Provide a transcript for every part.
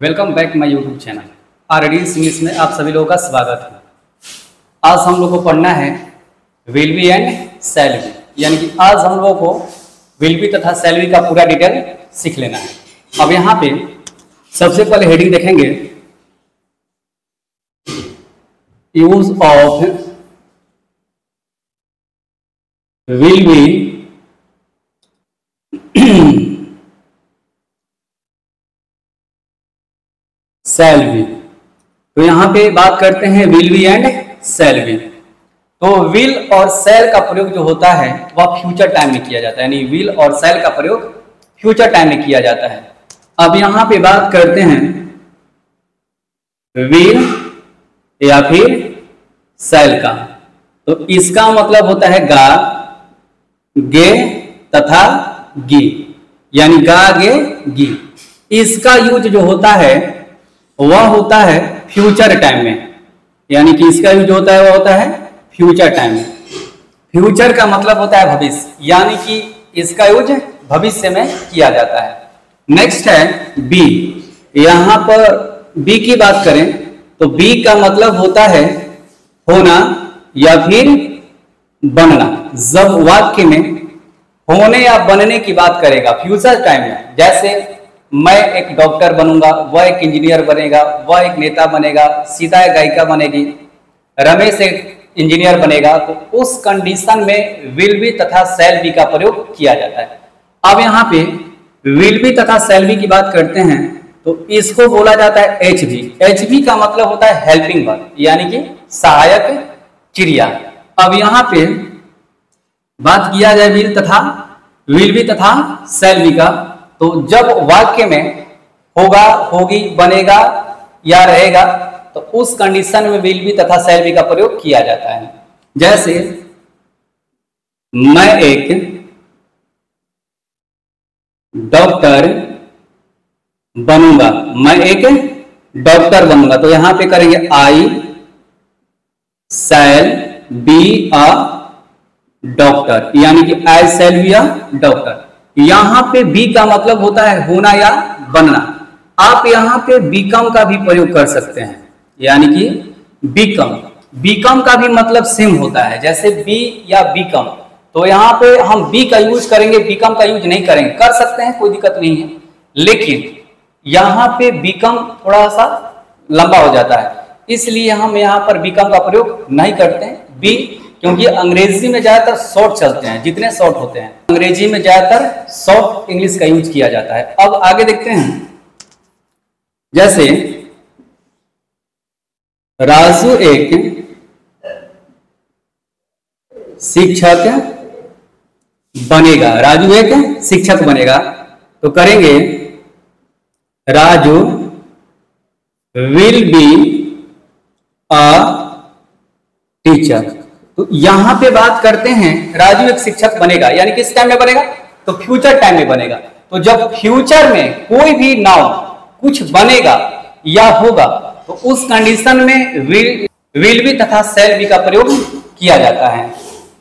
Welcome back my YouTube channel RDS English में आप सभी लोगों का स्वागत है। आज हम लोग को पढ़ना है will be and shall be, यानी कि आज हम लोगों को विल बी तथा शैल बी का पूरा डिटेल सीख लेना है। अब यहाँ पे सबसे पहले हेडिंग देखेंगे, use of will be shall be. तो यहाँ पे बात करते हैं will be and shall be. तो विल और शैल का प्रयोग जो होता है वह फ्यूचर टाइम में किया जाता है, यानी विल और शैल का प्रयोग फ्यूचर टाइम में किया जाता है। अब यहाँ पे बात करते हैं विल या फिर शैल का, तो इसका मतलब होता है गा, गे तथा गी, यानी गा, गे, गी। इसका यूज जो होता है वह होता है फ्यूचर टाइम में, यानी कि इसका यूज होता है वह होता है फ्यूचर टाइम में। फ्यूचर का मतलब होता है भविष्य, यानी कि इसका यूज भविष्य में किया जाता है। नेक्स्ट है बी। यहां पर बी की बात करें तो बी का मतलब होता है होना या फिर बनना। जब वाक्य में होने या बनने की बात करेगा फ्यूचर टाइम में, जैसे मैं एक डॉक्टर बनूंगा, वह एक इंजीनियर बनेगा, वह एक नेता बनेगा, सीता एक गायिका बनेगी, रमेश एक इंजीनियर बनेगा, तो उस कंडीशन में विल बी तथा शैल बी का प्रयोग किया जाता है। अब यहाँ पे विल बी तथा शैल बी की बात करते हैं तो इसको बोला जाता है एच बी। एच बी का मतलब होता है हेल्पिंग वर्ब, यानी कि सहायक क्रिया। अब यहाँ पे बात किया जाए विल बी तथा शैल बी का, तो जब वाक्य में होगा, होगी, बनेगा या रहेगा तो उस कंडीशन में विल बी तथा शैल बी का प्रयोग किया जाता है। जैसे मैं एक डॉक्टर बनूंगा, मैं एक डॉक्टर बनूंगा, तो यहां पे करेंगे आई शैल बी अ डॉक्टर, यानी कि आई शैल बी अ डॉक्टर। यहां पे बी का मतलब होता है होना या बनना। आप यहां पे बीकम का भी प्रयोग कर सकते हैं, यानी कि बीकम का भी मतलब सेम होता है, जैसे बी या बीकम। तो यहां पे हम बी का यूज करेंगे, बीकम का यूज नहीं करेंगे। कर सकते हैं, कोई दिक्कत नहीं है, लेकिन यहां पे बीकम थोड़ा सा लंबा हो जाता है, इसलिए हम यहां पर बीकम का प्रयोग नहीं करते हैं। बी क्योंकि अंग्रेजी में ज्यादातर शॉर्ट चलते हैं, जितने शॉर्ट होते हैं अंग्रेजी में ज्यादातर शॉर्ट इंग्लिश का यूज किया जाता है। अब आगे देखते हैं, जैसे राजू एक शिक्षक बनेगा, राजू एक शिक्षक बनेगा, तो करेंगे Raju will be a teacher. तो यहां पे बात करते हैं राजू एक शिक्षक बनेगा, यानी किस टाइम में बनेगा, तो फ्यूचर टाइम में बनेगा। तो जब फ्यूचर में कोई भी नाउन कुछ बनेगा या होगा तो उस कंडीशन में विल बी तथा शैल बी का प्रयोग किया जाता है।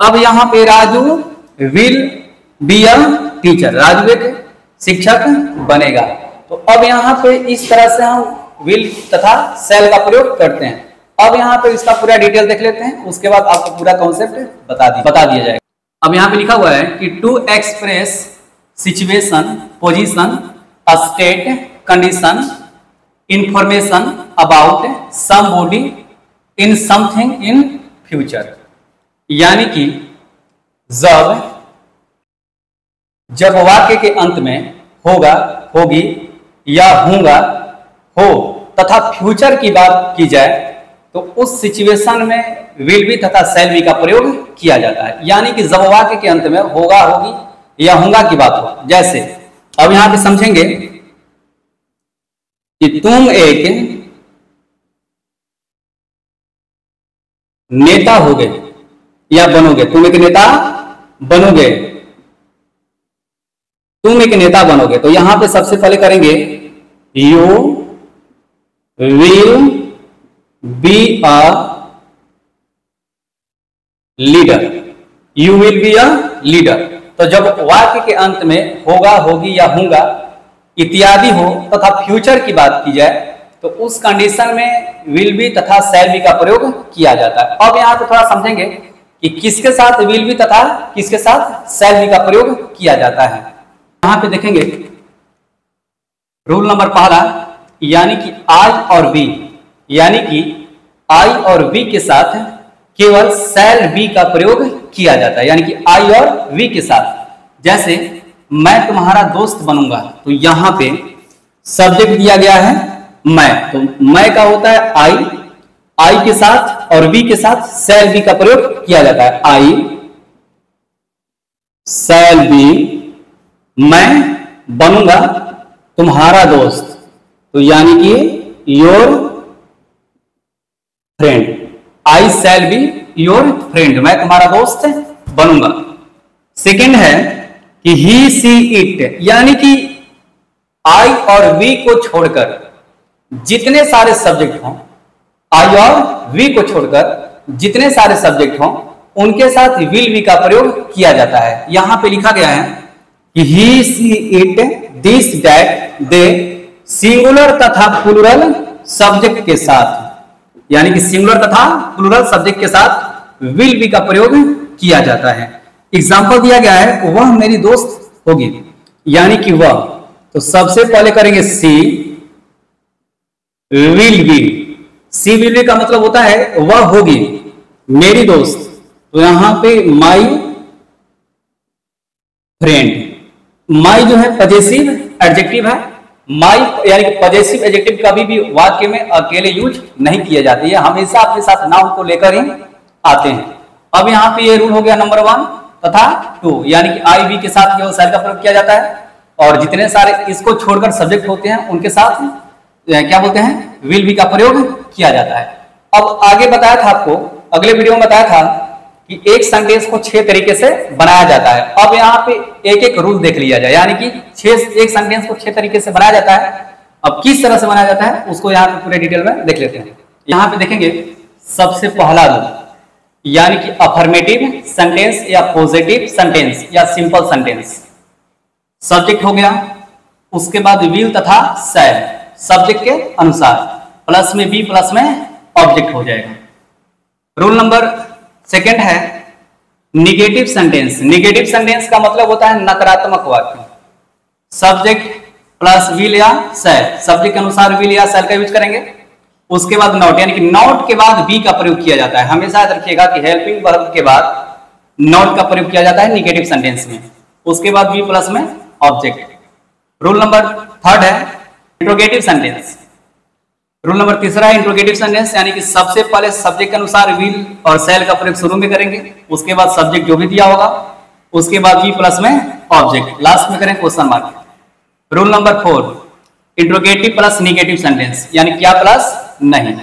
अब यहां पे Raju will be a teacher, Raju एक शिक्षक बनेगा। तो अब यहां पे इस तरह से हम विल तथा शैल का प्रयोग करते हैं। अब यहाँ पे इसका पूरा डिटेल देख लेते हैं, उसके बाद आपको पूरा कॉन्सेप्ट बता दिया जाएगा। अब यहाँ पे लिखा हुआ है कि to express situation, position, state, condition, information about somebody in something in future, यानी कि जब वाक्य के अंत में होगा, होगी या होगा, हो तथा फ्यूचर की बात की जाए तो उस सिचुएशन में विल बी तथा शैल बी का प्रयोग किया जाता है, यानी कि जब वाक्य के अंत में होगा, होगी या होगा की बात हो। जैसे अब यहां पे समझेंगे कि तुम एक नेता होगे या बनोगे, तुम एक नेता बनोगे, तुम एक नेता बनोगे, तो यहां पे सबसे पहले करेंगे you will be a leader, you will be a leader. तो जब वाक्य के अंत में होगा, होगी या होगा इत्यादि हो तथा फ्यूचर की बात की जाए तो उस कंडीशन में विल बी तथा शैल बी का प्रयोग किया जाता है। अब यहाँ पे थोड़ा समझेंगे कि किसके साथ विल बी तथा किसके साथ शैल बी का प्रयोग किया जाता है। यहाँ पे देखेंगे रूल नंबर पहला, यानी कि आई और बी, यानी कि आई और बी के साथ केवल शैल बी का प्रयोग किया जाता है, यानी कि आई और वी के साथ। जैसे मैं तुम्हारा दोस्त बनूंगा, तो यहां पे सब्जेक्ट दिया गया है मैं, तो मैं का होता है आई के साथ और बी के साथ शैल बी का प्रयोग किया जाता है। आई शैल बी, मैं बनूंगा तुम्हारा दोस्त, तो यानी कि your friend. I shall be your friend, मैं तुम्हारा दोस्त बनूंगा। सेकंड है कि ही सी इट, यानी कि आई और वी को छोड़कर जितने सारे सब्जेक्ट हों, आई और वी को छोड़कर जितने सारे सब्जेक्ट हों उनके साथ विल बी का प्रयोग किया जाता है। यहां पे लिखा गया है कि he she it this that they, singular तथा प्लूरल सब्जेक्ट के साथ, यानी कि सिंगुलर तथा प्लूरल सब्जेक्ट के साथ विल बी का प्रयोग किया जाता है। एग्जाम्पल दिया गया है वह मेरी दोस्त होगी, यानी कि वह, तो सबसे पहले करेंगे she will be. She will be का मतलब होता है वह होगी मेरी दोस्त, तो यहां पे माई फ्रेंड। माई जो है पजेसिव एडजेक्टिव है, माई यानी कि पजेसिव एडजेक्टिव कभी भी वाक्य में अकेले यूज नहीं किए जाते, ये हमेशा अपने साथ नाउन को लेकर ही आते हैं। अब यहाँ पे ये रूल हो गया नंबर 1 तथा 2, यानी कि आई बी के साथ केवल शैल का प्रयोग किया जाता है और जितने सारे इसको छोड़कर सब्जेक्ट होते हैं उनके साथ क्या बोलते हैं, विल बी का प्रयोग किया जाता है। अब आगे बताया था आपको, अगले वीडियो में बताया था कि एक सेंटेंस को 6 तरीके से बनाया जाता है। अब यहाँ पे एक एक रूल देख लिया जाए, यानी कि एक सेंटेंस को 6 तरीके से बनाया जाता है। अब किस तरह से बनाया जाता है उसको यहाँ पे पूरे डिटेल में देख लेते हैं। यहाँ पे देखेंगे सबसे पहला रूल, यानी कि अफर्मेटिव सेंटेंस या पॉजिटिव सेंटेंस या सिंपल सेंटेंस। सब्जेक्ट हो गया, उसके बाद विल तथा शैल सब्जेक्ट के अनुसार, प्लस में बी प्लस में ऑब्जेक्ट हो जाएगा। रूल नंबर सेकंड है निगेटिव सेंटेंस। निगेटिव सेंटेंस का मतलब होता है नकारात्मक वाक्य। सब्जेक्ट प्लस विल या शैल, सब्जेक्ट के अनुसार विल या शैल का यूज करेंगे। उसके बाद नॉट, यानी कि नॉट के बाद बी का प्रयोग किया जाता है। हमेशा याद रखिएगा कि हेल्पिंग वर्ब के बाद नॉट का प्रयोग किया जाता है निगेटिव सेंटेंस में। उसके बाद बी प्लस में ऑब्जेक्ट। रूल नंबर थर्ड है इंट्रोगेटिव सेंटेंस। रूल नंबर तीसरा है इंट्रोगेटिव सेंटेंस, यानी कि सबसे पहले सब्जेक्ट के अनुसार विल और शैल का प्रयोग शुरू में करेंगे, उसके बाद सब्जेक्ट जो भी दिया होगा, उसके बाद बी प्लस में ऑब्जेक्ट, लास्ट में करें question mark. Rule number 4 interrogative plus negative sentence, यानी क्या प्लस नहीं।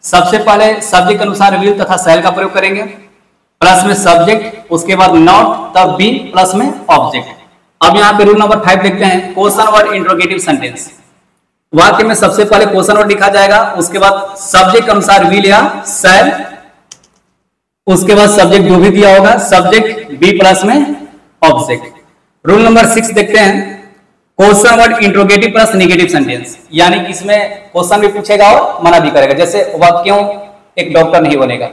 सबसे पहले सब्जेक्ट के अनुसार विल तथा शैल का प्रयोग करेंगे, प्लस में सब्जेक्ट, उसके बाद नॉट, तब बी प्लस में ऑब्जेक्ट। अब यहाँ पे रूल नंबर 5 देखते हैं, क्वेश्चन वर्ड इंट्रोगेटिव सेंटेंस। वाक्य में सबसे पहले क्वेश्चन वर्ड लिखा जाएगा, उसके बाद सब्जेक्ट के अनुसार विल या शैल, उसके बाद सब्जेक्ट जो भी दिया होगा, सब्जेक्ट बी प्लस में ऑब्जेक्ट। रूल नंबर 6 देखते हैं, question word interrogative plus negative sentence, यानी कि इसमें क्वेश्चन भी पूछेगा और मना भी करेगा। जैसे वह क्यों एक डॉक्टर नहीं बनेगा,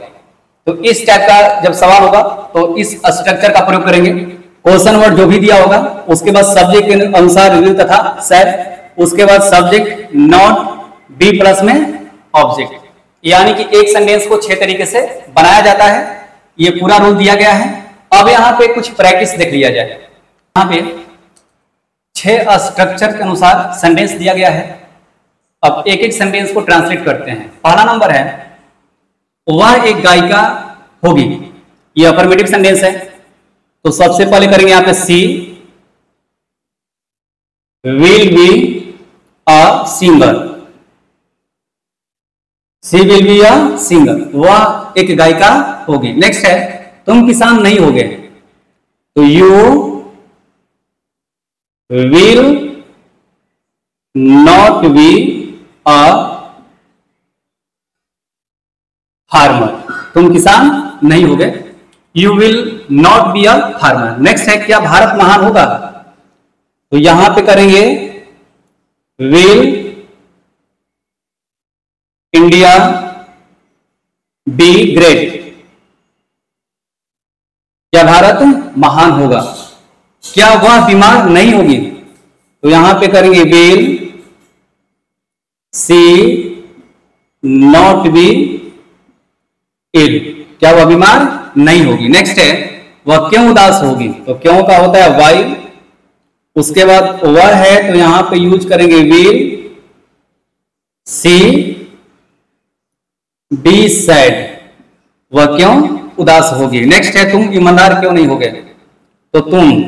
तो इस टाइप का जब सवाल होगा तो इस स्ट्रक्चर का प्रयोग करेंगे। क्वेश्चन वर्ड जो भी दिया होगा, उसके बाद सब्जेक्ट के अनुसार विल तथा शैल, उसके बाद सब्जेक्ट नॉट, बी प्लस में ऑब्जेक्ट, यानी कि एक सेंटेंस को 6 तरीके से बनाया जाता है। ये पूरा रूल दिया गया है। अब यहाँ पे कुछ प्रैक्टिस देख लिया जाए। यहाँ पे 6 स्ट्रक्चर के अनुसार सेंटेंस दिया गया है। अब एक एक सेंटेंस को ट्रांसलेट करते हैं। पहला नंबर है वह एक गायिका होगी, ये अफर्मेटिव सेंटेंस है, तो सबसे पहले करेंगे यहाँ पे she will be a singer. She will be a singer, वह एक गायिका होगी। नेक्स्ट है तुम किसान नहीं होगे, तो you will not be a farmer, तुम किसान नहीं होगे, you will not be a farmer. Next है क्या भारत महान होगा, तो यहां पे करेंगे विल इंडिया बी ग्रेट? क्या भारत महान होगा? क्या वह बीमार नहीं होगी? तो यहां पे करेंगे will she not be ill? क्या वह बीमार नहीं होगी? नेक्स्ट है वह क्यों उदास होगी? तो क्यों का होता है वाई, उसके बाद वह है तो यहां पे यूज करेंगे विल सी बी सैड? वह क्यों उदास होगी? नेक्स्ट है तुम ईमानदार क्यों नहीं होगे? तो तुम,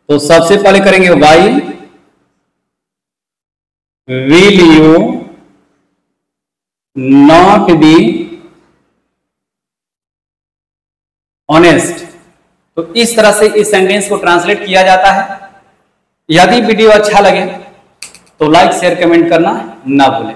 तो सबसे पहले करेंगे why will you not be honest? तो इस तरह से इस सेंटेंस को ट्रांसलेट किया जाता है। यदि वीडियो अच्छा लगे तो लाइक शेयर कमेंट करना ना भूलें।